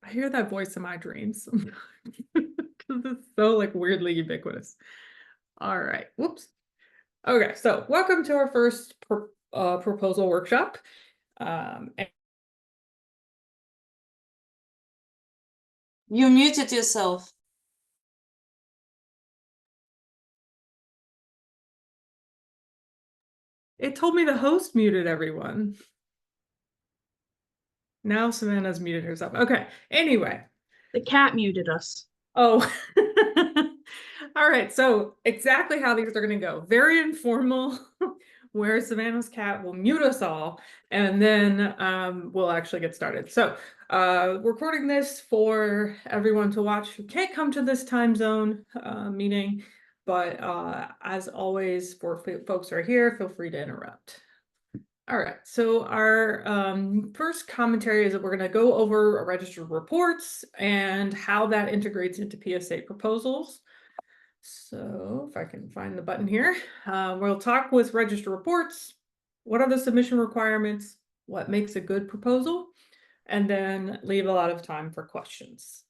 I hear that voice in my dreams because it's so like weirdly ubiquitous. All right. Whoops. Okay. So welcome to our first proposal workshop. And You muted yourself. it told me the host muted everyone. Now Savannah's muted herself. Okay. Anyway. The cat muted us. Oh. All right. So exactly how these are going to go. Very informal, where Savannah's cat will mute us all, and then we'll actually get started. So recording this for everyone to watch who can't come to this time zone meeting, but as always, for folks who are here, feel free to interrupt. All right, so our first commentary is that we're going to go over registered reports and how that integrates into PSA proposals. So if I can find the button here, we'll talk with registered reports. What are the submission requirements? What makes a good proposal? And then leave a lot of time for questions.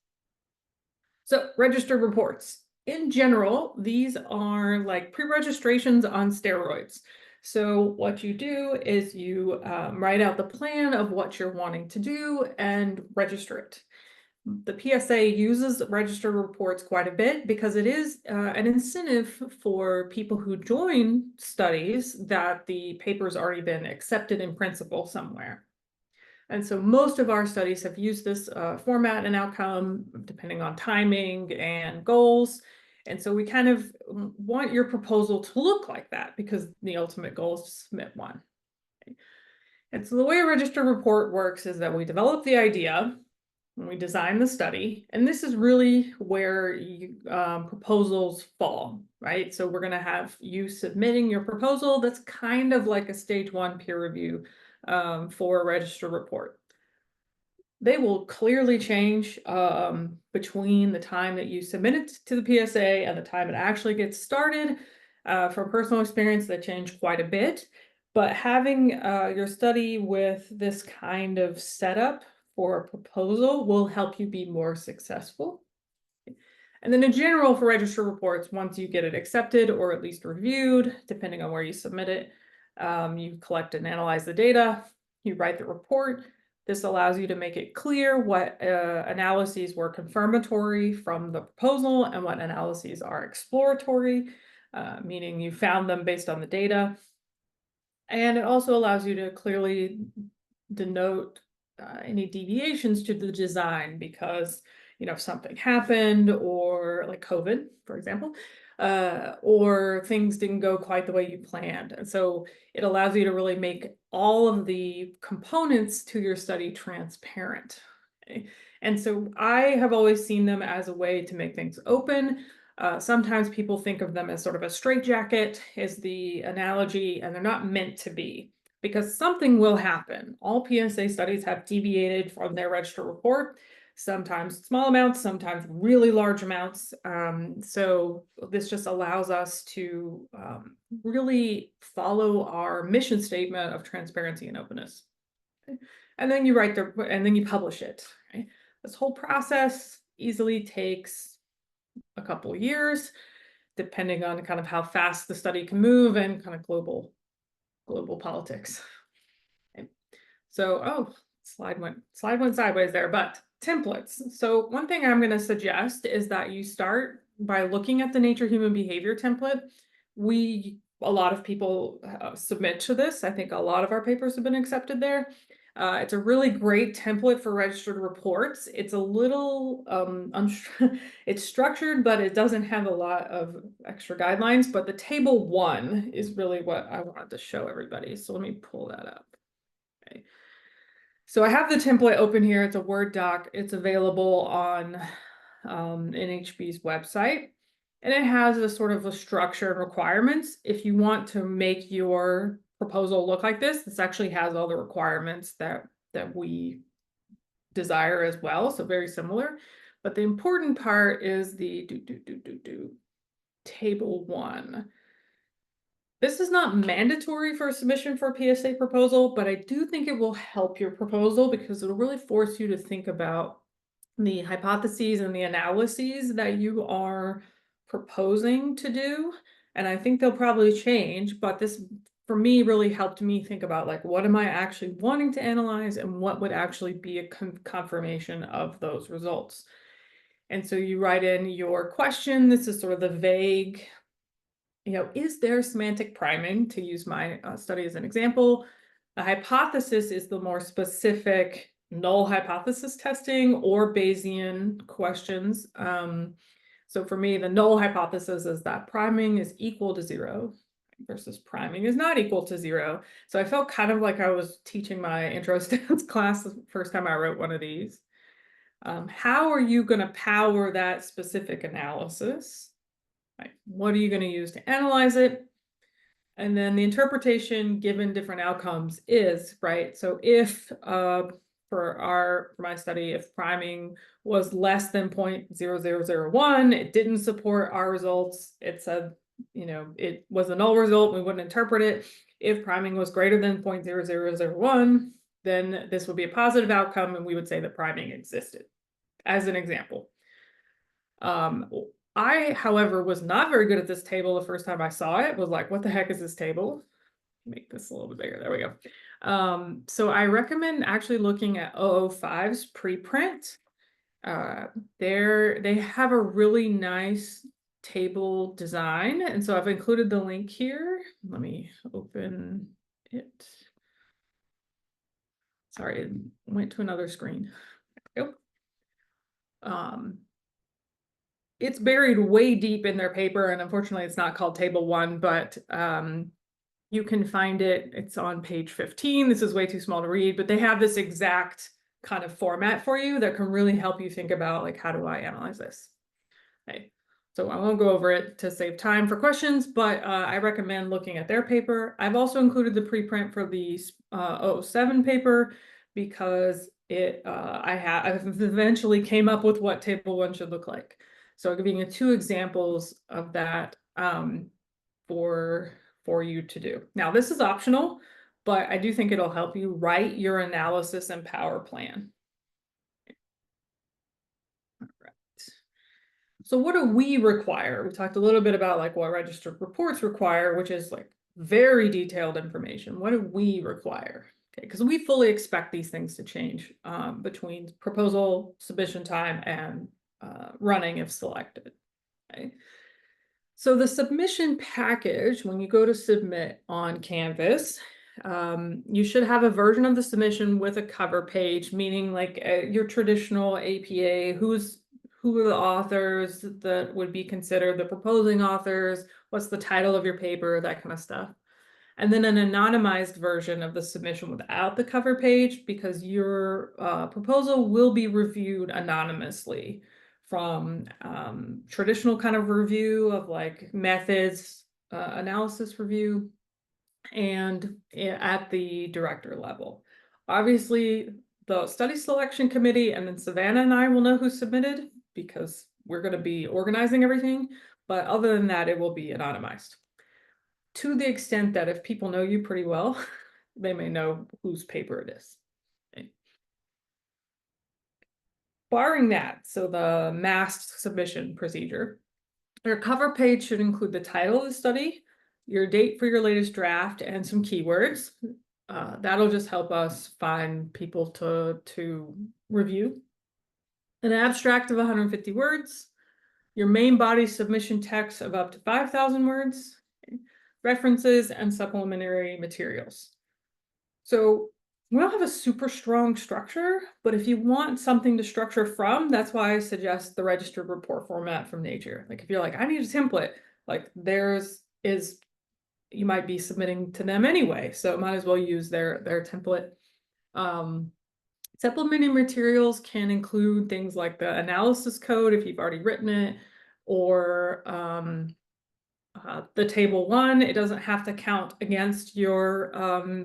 So registered reports. In general, these are like pre-registrations on steroids. So what you do is you write out the plan of what you're wanting to do and register it. The PSA uses registered reports quite a bit because it is an incentive for people who join studies that the paper's already been accepted in principle somewhere. And so most of our studies have used this format and outcome depending on timing and goals. And so we kind of want your proposal to look like that because the ultimate goal is to submit one. And so the way a registered report works is that we develop the idea when we design the study, and this is really where proposals fall, right? So we're going to have you submitting your proposal. That's kind of like a stage 1 peer review for a registered report. They will clearly change between the time that you submit it to the PSA and the time it actually gets started. From personal experience, they change quite a bit. But having your study with this kind of setup for a proposal will help you be more successful. And then in general, for registered reports, once you get it accepted or at least reviewed, depending on where you submit it, you collect and analyze the data, you write the report. This allows you to make it clear what analyses were confirmatory from the proposal and what analyses are exploratory, meaning you found them based on the data. And it also allows you to clearly denote any deviations to the design because, you know, if something happened or like COVID, for example, or things didn't go quite the way you planned. And so it allows you to really make all of the components to your study transparent. Okay? And so I have always seen them as a way to make things open. Sometimes people think of them as sort of a straitjacket is the analogy, and they're not meant to be because something will happen. All PSA studies have deviated from their registered report, sometimes small amounts, sometimes really large amounts. So this just allows us to really follow our mission statement of transparency and openness. Okay? And then you and then you publish it. Right? This whole process easily takes a couple of years, depending on kind of how fast the study can move and kind of global politics. Okay. So, slide went sideways there, but templates. So one thing I'm going to suggest is that you start by looking at the Nature Human Behavior template. A lot of people submit to this. I think a lot of our papers have been accepted there. It's a really great template for registered reports. It's a little, it's structured, but it doesn't have a lot of extra guidelines. But the table 1 is really what I wanted to show everybody. So let me pull that up. Okay. So I have the template open here. It's a Word doc. It's available on NHB's website. And it has a sort of a structure and requirements. If you want to make your proposal look like this actually has all the requirements that we desire as well. So very similar. But the important part is the table 1. This is not mandatory for a submission for a PSA proposal, but I do think it will help your proposal because it'll really force you to think about the hypotheses and the analyses that you are proposing to do. And I think they'll probably change, but this for me really helped me think about like, what am I actually wanting to analyze and what would actually be a confirmation of those results. And so you write in your question. This is sort of the vague, is there semantic priming, to use my study as an example? A hypothesis is the more specific null hypothesis testing or Bayesian questions. So for me, the null hypothesis is that priming is equal to 0 versus priming is not equal to 0. So I felt kind of like I was teaching my intro stats class the first time I wrote one of these. How are you going to power that specific analysis? Right. What are you going to use to analyze it? And then the interpretation given different outcomes is, right? So if for my study, if priming was less than 0.0001, it didn't support our results. It said, it was a null result, we wouldn't interpret it. If priming was greater than 0.0001, then this would be a positive outcome, and we would say that priming existed, as an example. I, however, was not very good at this table the first time I saw it. Was like, what the heck is this table? Make this a little bit bigger. There we go. So I recommend actually looking at 005's preprint. They have a really nice table design. And so I've included the link here. Let me open it. Sorry, it went to another screen. There we go. It's buried way deep in their paper, and unfortunately it's not called table 1, but you can find it. It's on page 15. This is way too small to read, but they have this exact kind of format for you that can really help you think about like, how do I analyze this? Okay. So I won't go over it to save time for questions, but I recommend looking at their paper. I've also included the preprint for the 007 paper because I've eventually came up with what table 1 should look like. So I'm giving you 2 examples of that for you to do. Now, this is optional, but I do think it'll help you write your analysis and power plan. All right. So what do we require? We talked a little bit about like what registered reports require, which is like very detailed information. What do we require? Okay, because we fully expect these things to change between proposal, submission time, and running if selected. Okay. So the submission package, when you go to submit on Canvas, you should have a version of the submission with a cover page, meaning like your traditional APA, who are the authors that would be considered the proposing authors, what's the title of your paper, that kind of stuff. And then an anonymized version of the submission without the cover page, because your proposal will be reviewed anonymously from traditional kind of review of like methods, analysis review, and at the director level. Obviously, the study selection committee and then Savannah and I will know who submitted because we're going to be organizing everything. But other than that, it will be anonymized. To the extent that if people know you pretty well, they may know whose paper it is. Okay. Barring that, so the masked submission procedure, your cover page should include the title of the study, your date for your latest draft, and some keywords. That'll just help us find people to review. An abstract of 150 words, your main body submission text of up to 5,000 words, references, and supplementary materials. So we don't have a super strong structure, but if you want something to structure from, that's why I suggest the registered report format from Nature. Like if you're like, I need a template, like you might be submitting to them anyway, so might as well use their template. Supplementing materials can include things like the analysis code if you've already written it, or the table 1. It doesn't have to count against your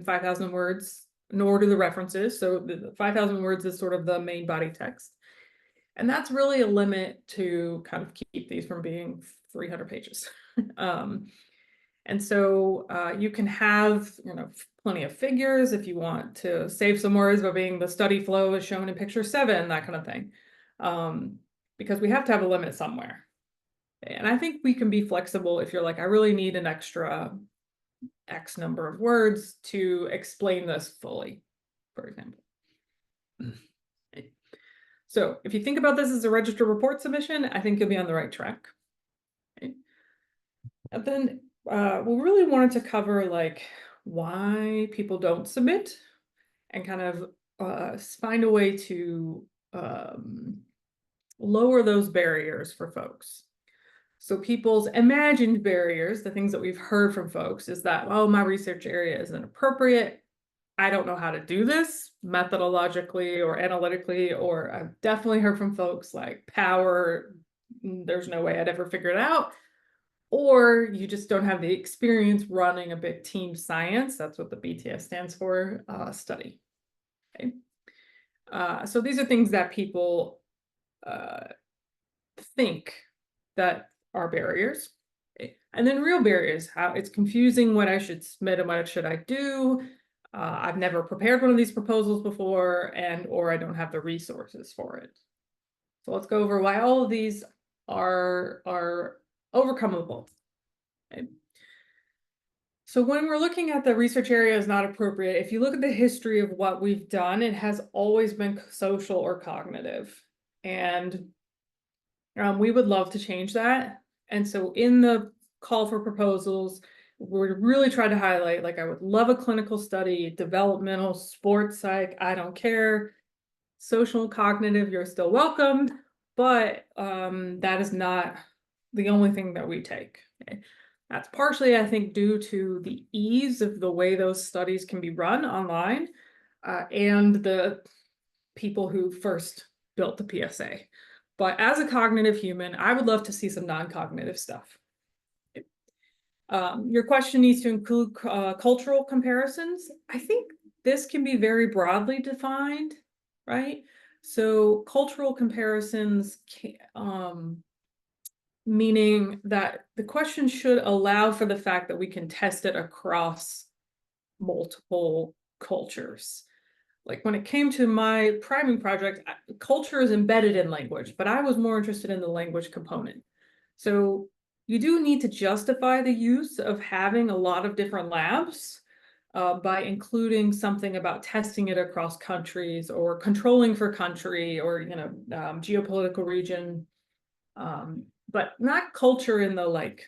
5,000 words, nor do the references. So the 5,000 words is sort of the main body text. And that's really a limit to kind of keep these from being 300 pages. And so you can have, plenty of figures if you want to save some words by being the study flow is shown in picture 7, that kind of thing. because we have to have a limit somewhere. And I think we can be flexible if you're like, I really need an extra X number of words to explain this fully, for example. So if you think about this as a registered report submission, I think you'll be on the right track. Okay. And then we really wanted to cover like why people don't submit and kind of find a way to lower those barriers for folks. So people's imagined barriers, the things that we've heard from folks is that, oh, my research area isn't appropriate. I don't know how to do this methodologically or analytically, or I've definitely heard from folks like power, there's no way I'd ever figure it out. Or you just don't have the experience running a big team science, that's what the BTS stands for, study. Okay. So these are things that people think that are barriers. Okay. And then real barriers, how it's confusing what I should submit and what should I do. I've never prepared one of these proposals before, or I don't have the resources for it. So let's go over why all of these are overcomable. Okay. So when we're looking at the research area is not appropriate, if you look at the history of what we've done, it has always been social or cognitive. And we would love to change that. And so in the call for proposals, we're really trying to highlight, like, I would love a clinical study, developmental, sports psych, I don't care. Social, cognitive, you're still welcomed, but that is not the only thing that we take. Okay? That's partially, I think, due to the ease of the way those studies can be run online and the people who first built the PSA. But as a cognitive human, I would love to see some non-cognitive stuff. Your question needs to include cultural comparisons. I think this can be very broadly defined, right? So cultural comparisons, meaning that the question should allow for the fact that we can test it across multiple cultures. Like when it came to my priming project, culture is embedded in language, but I was more interested in the language component. So you do need to justify the use of having a lot of different labs by including something about testing it across countries or controlling for country or, geopolitical region, but not culture in the like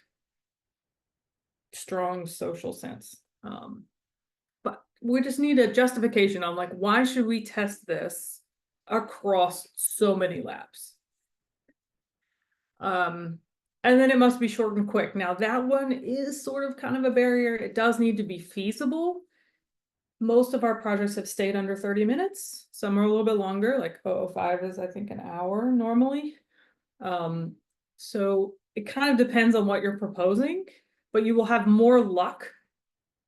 strong social sense. But we just need a justification on like, why should we test this across so many labs? And then it must be short and quick. Now that one is sort of kind of a barrier. It does need to be feasible. Most of our projects have stayed under 30 minutes. Some are a little bit longer, like 005 is I think an hour normally. So it kind of depends on what you're proposing, but you will have more luck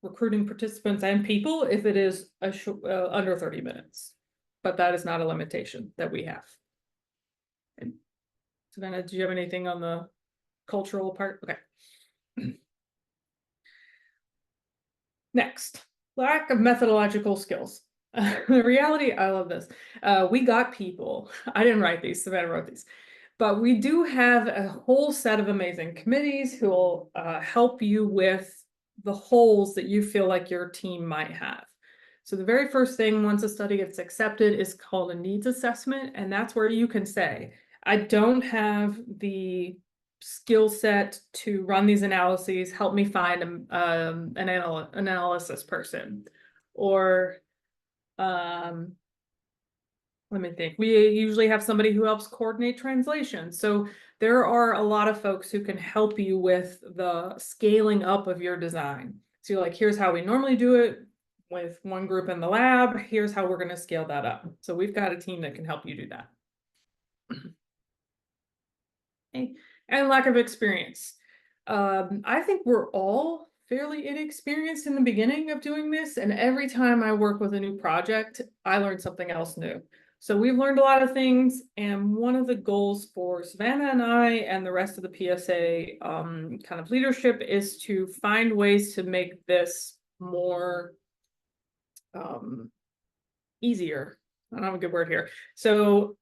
recruiting participants and people if it is under 30 minutes. But that is not a limitation that we have. And Savannah, do you have anything on the cultural part? Okay. Next, lack of methodological skills. The reality, I love this. We got people. I didn't write these, Savannah wrote these. But we do have a whole set of amazing committees who will help you with the holes that you feel like your team might have. So the very first thing once a study gets accepted is called a needs assessment. And that's where you can say, I don't have the skill set to run these analyses, help me find an analysis person. Or let me think. We usually have somebody who helps coordinate translation. So there are a lot of folks who can help you with the scaling up of your design. So you're like, here's how we normally do it with one group in the lab. Here's how we're going to scale that up. So we've got a team that can help you do that. Okay. And lack of experience. I think we're all fairly inexperienced in the beginning of doing this. And every time I work with a new project, I learn something else new. So we've learned a lot of things, and one of the goals for Savannah and I and the rest of the PSA kind of leadership is to find ways to make this more easier. I don't have a good word here. So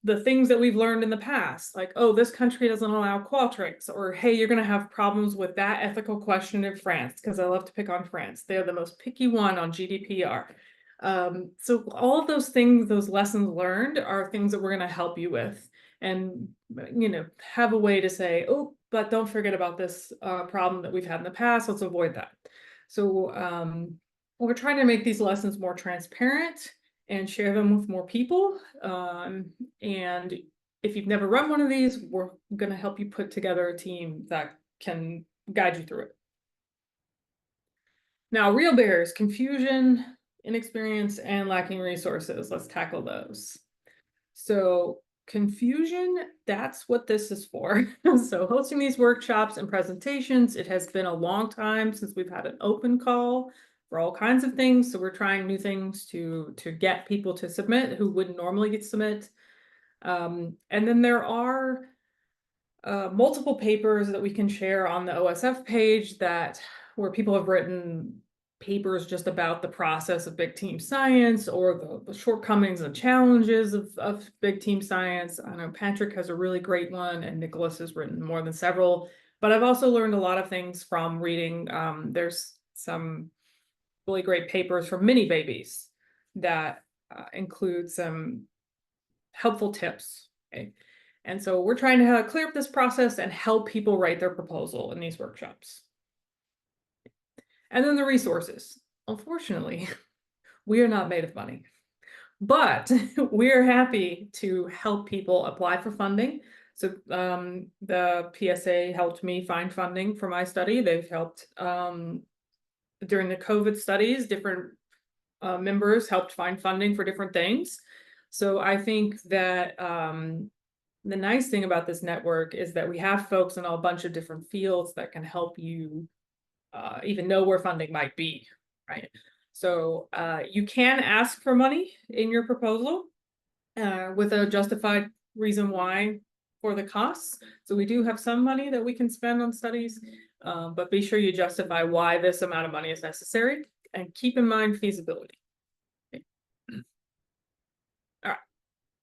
the things that we've learned in the past, like, oh, this country doesn't allow Qualtrics, or hey, you're going to have problems with that ethical question in France, because I love to pick on France. They're the most picky one on GDPR. So all of those things, those lessons learned, are things that we're going to help you with, and have a way to say, oh, but don't forget about this problem that we've had in the past. Let's avoid that. So we're trying to make these lessons more transparent and share them with more people. And if you've never run one of these, we're going to help you put together a team that can guide you through it. Now, real barriers: confusion, inexperience, and lacking resources. Let's tackle those. So confusion, that's what this is for. So hosting these workshops and presentations, it has been a long time since we've had an open call for all kinds of things. So we're trying new things to get people to submit who wouldn't normally get submit. And then there are multiple papers that we can share on the OSF page where people have written papers just about the process of big team science, or the shortcomings and challenges of big team science. I know Patrick has a really great one, and Nicholas has written more than several, but I've also learned a lot of things from reading. There's some really great papers from Mini Babies that include some helpful tips. Okay? And so we're trying to clear up this process and help people write their proposal in these workshops. And then the resources. Unfortunately, we are not made of money, but we're happy to help people apply for funding. So the PSA helped me find funding for my study. They've helped during the COVID studies, different members helped find funding for different things. So I think that the nice thing about this network is that we have folks in a bunch of different fields that can help you even know where funding might be, right? So you can ask for money in your proposal with a justified reason why for the costs. So we do have some money that we can spend on studies, but be sure you justify why this amount of money is necessary, and keep in mind feasibility. Okay. All right.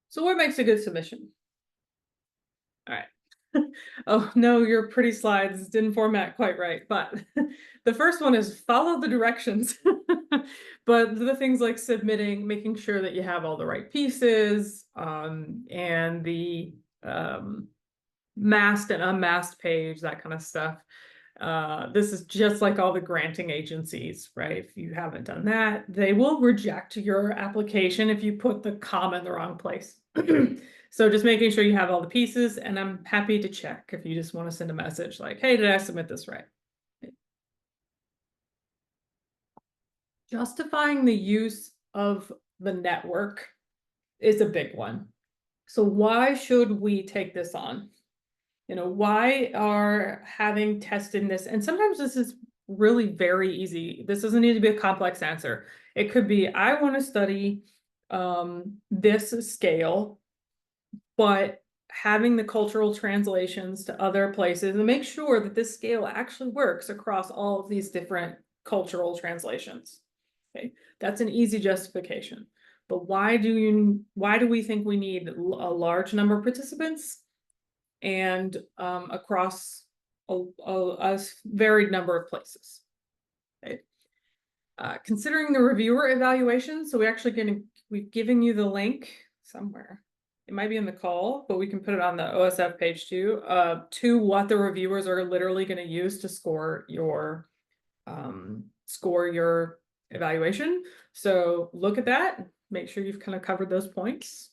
So what makes a good submission? All right. Oh no, your pretty slides didn't format quite right, but the first one is follow the directions. But the things like submitting, making sure that you have all the right pieces, and the masked and unmasked page, that kind of stuff. This is just like all the granting agencies, right? If you haven't done that, they will reject your application if you put the comma in the wrong place. So just making sure you have all the pieces, and I'm happy to check if you just want to send a message like, hey, did I submit this right? Justifying the use of the network is a big one. So why should we take this on? Why are having tested this? And sometimes this is really very easy. This doesn't need to be a complex answer. It could be, I want to study this scale, but having the cultural translations to other places and make sure that this scale actually works across all of these different cultural translations. Okay, that's an easy justification. But why do we think we need a large number of participants and across a varied number of places? Okay. Considering the reviewer evaluation, so we've given you the link somewhere. It might be in the call, but we can put it on the OSF page too, to what the reviewers are literally going to use to score your evaluation. So look at that, make sure you've kind of covered those points.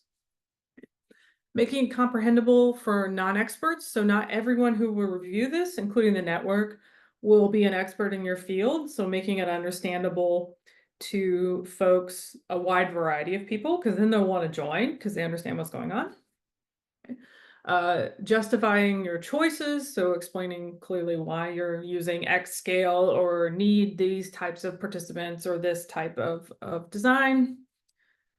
Making it comprehensible for non-experts. So not everyone who will review this, including the network, will be an expert in your field. So making it understandable to folks, a wide variety of people, because then they'll want to join because they understand what's going on. Justifying your choices, so explaining clearly why you're using X scale or need these types of participants or this type of design,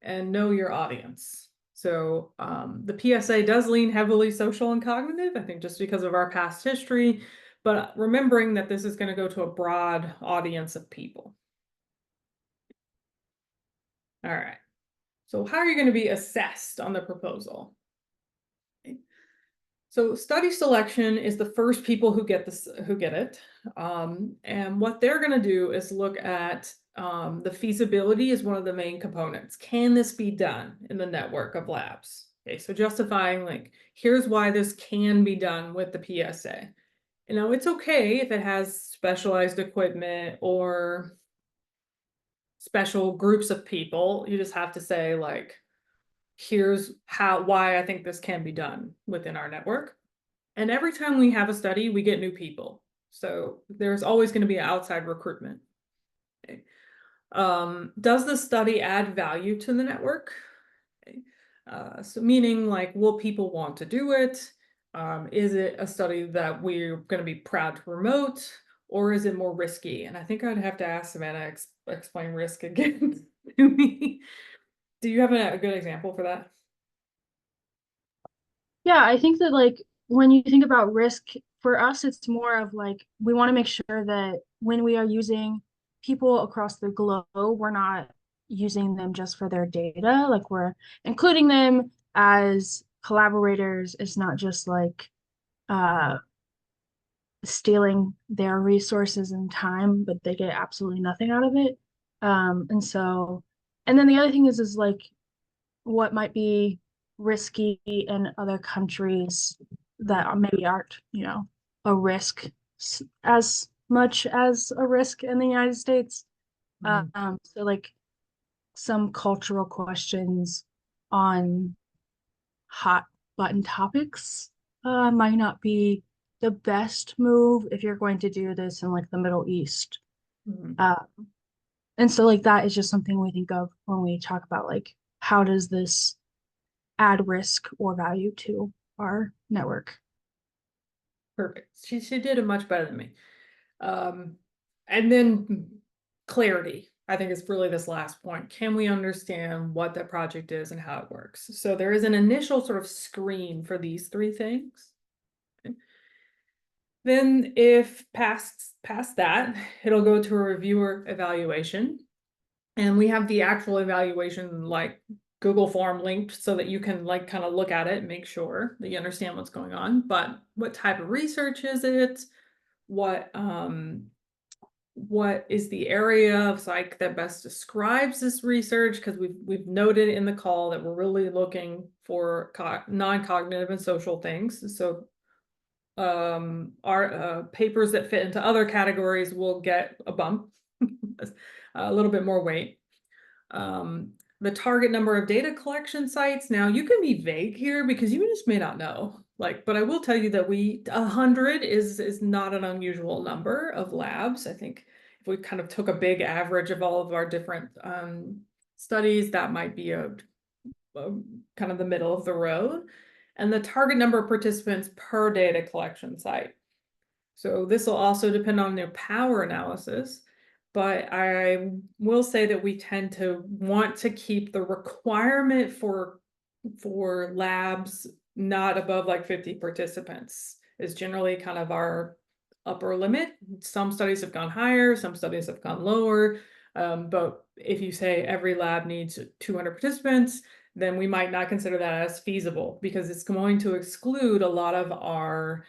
and know your audience. So the PSA does lean heavily social and cognitive, I think just because of our past history, but remembering that this is going to go to a broad audience of people. All right. So how are you going to be assessed on the proposal? So study selection is the first people who get this, who get it. And what they're going to do is look at the feasibility is one of the main components. Can this be done in the network of labs? Okay, so justifying like, here's why this can be done with the PSA. You know, it's okay if it has specialized equipment or special groups of people. You just have to say like, here's why I think this can be done within our network. And every time we have a study, we get new people. So there's always going to be outside recruitment. Okay. Does the study add value to the network? Okay. So meaning like, will people want to do it? Is it a study that we're going to be proud to promote, or is it more risky? And I think I'd have to ask Savannah explain risk again to me. Do you have a good example for that? Yeah, I think that like when you think about risk, for us, it's more of like we want to make sure that when we are using people across the globe, we're not using them just for their data. Like we're including them as collaborators. It's not just like uh stealing their resources and time, but they get absolutely nothing out of it. And so, and then the other thing is like what might be risky in other countries that maybe aren't, a risk as much as a risk in the United States. Mhm. So like some cultural questions on hot button topics might not be the best move if you're going to do this in like the Middle East. Mhm. Uh, and so like that is just something we think of when we talk about like how does this add risk or value to our network. Perfect. She did it much better than me. Um, and then clarity, I think is really this last point. Can we understand what the project is and how it works? So there is an initial sort of screen for these three things. Okay. Then if past that, it'll go to a reviewer evaluation. And we have the actual evaluation like Google form linked so that you can like kind of look at it and make sure that you understand what's going on. But what type of research is it? What is the area of psych that best describes this research? Because we've noted in the call that we're really looking for non-cognitive and social things. So our papers that fit into other categories will get a bump, a little bit more weight. The target number of data collection sites. Now you can be vague here because you just may not know. Like, but I will tell you that 100 is not an unusual number of labs. I think if we kind of took a big average of all of our different studies, that might be a kind of the middle of the road. And the target number of participants per data collection site. So this will also depend on their power analysis. But I will say that we tend to want to keep the requirement for labs not above like 50 participants is generally kind of our upper limit. Some studies have gone higher, some studies have gone lower. But if you say every lab needs 200 participants, then we might not consider that as feasible because it's going to exclude a lot of our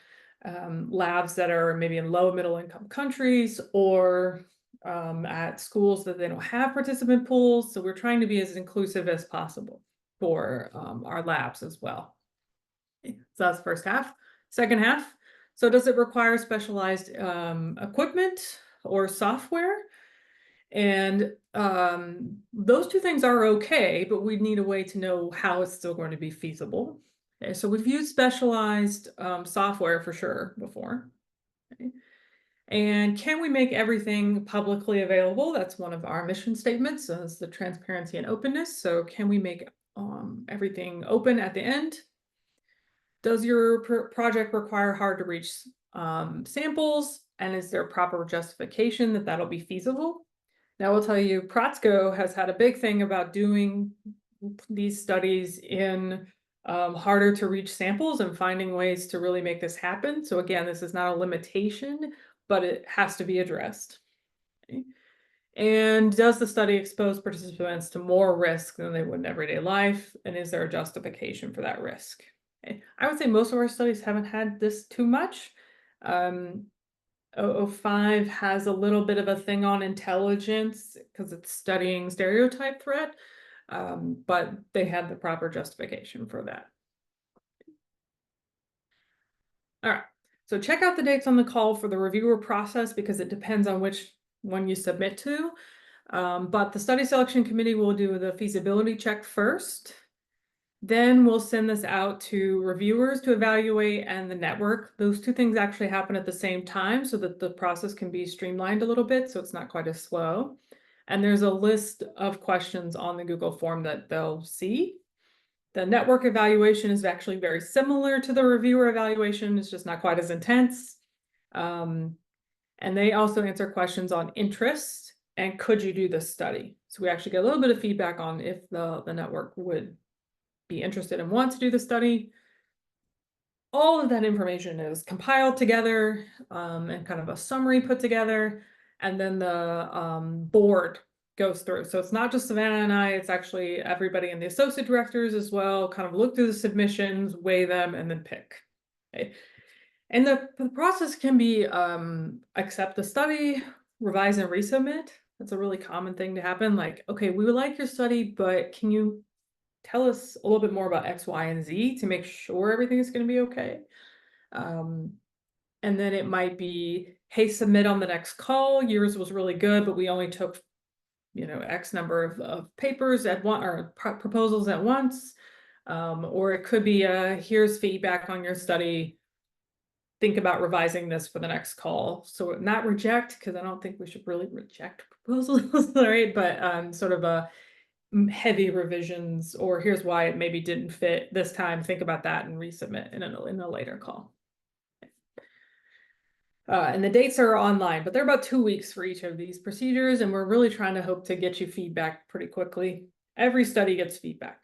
labs that are maybe in low middle income countries or at schools that they don't have participant pools. So we're trying to be as inclusive as possible for our labs as well. So that's the first half. Second half. So does it require specialized equipment or software? And those two things are okay, but we need a way to know how it's still going to be feasible. Okay, so we've used specialized software for sure before. Okay. And can we make everything publicly available? That's one of our mission statements, is the transparency and openness. So can we make everything open at the end? Does your project require hard to reach samples? And is there proper justification that that'll be feasible? Now, I will tell you, Protzko has had a big thing about doing these studies in harder to reach samples and finding ways to really make this happen. So again, this is not a limitation, but it has to be addressed. Okay. And does the study expose participants to more risk than they would in everyday life? And is there a justification for that risk? I would say most of our studies haven't had this too much. 005 has a little bit of a thing on intelligence because it's studying stereotype threat, but they had the proper justification for that. All right, so check out the dates on the call for the reviewer process because it depends on which one you submit to. But the study selection committee will do the feasibility check first. Then we'll send this out to reviewers to evaluate and the network. Those two things actually happen at the same time so that the process can be streamlined a little bit so it's not quite as slow. And there's a list of questions on the Google form that they'll see. The network evaluation is actually very similar to the reviewer evaluation. It's just not quite as intense. And they also answer questions on interest and could you do this study? So we actually get a little bit of feedback on if the network would be interested and want to do the study. All of that information is compiled together and kind of a summary put together. And then the board goes through. So it's not just Savannah and I, it's actually everybody and the associate directors as well, kind of look through the submissions, weigh them, and then pick. Okay. And the process can be accept the study, revise and resubmit. That's a really common thing to happen. Like, okay, we would like your study, but can you tell us a little bit more about X, Y, and Z to make sure everything is going to be okay. And then it might be, hey, submit on the next call. Yours was really good, but we only took, X number of papers at one or proposals at once. Or it could be, here's feedback on your study. Think about revising this for the next call. So not reject, because I don't think we should really reject proposals, right? But sort of a heavy revisions, or here's why it maybe didn't fit this time. Think about that and resubmit in a later call. And the dates are online, but they're about 2 weeks for each of these procedures. And we're really trying to hope to get you feedback pretty quickly. Every study gets feedback.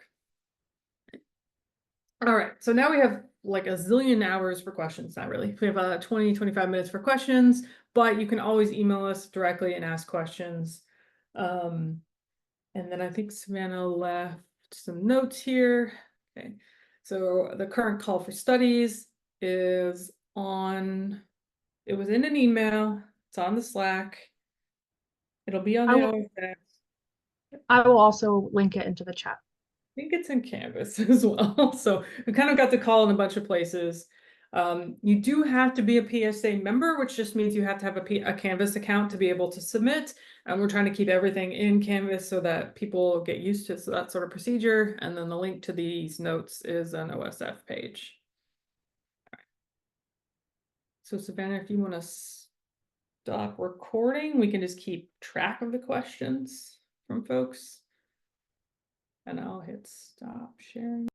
All right, so now we have like a zillion hours for questions. Not really. We have 20, 25 minutes for questions, but you can always email us directly and ask questions. And then I think Savannah left some notes here. Okay, so the current call for studies is on, it was in an email, it's on the Slack. It'll be on I the will, OSX. I will also link it into the chat. I think it's in Canvas as well. So we kind of got the call in a bunch of places. You do have to be a PSA member, which just means you have to have a Canvas account to be able to submit. And we're trying to keep everything in Canvas so that people get used to that sort of procedure. And then the link to these notes is an OSF page. All right. So Savannah, if you want to stop recording, we can just keep track of the questions from folks. And I'll hit stop sharing.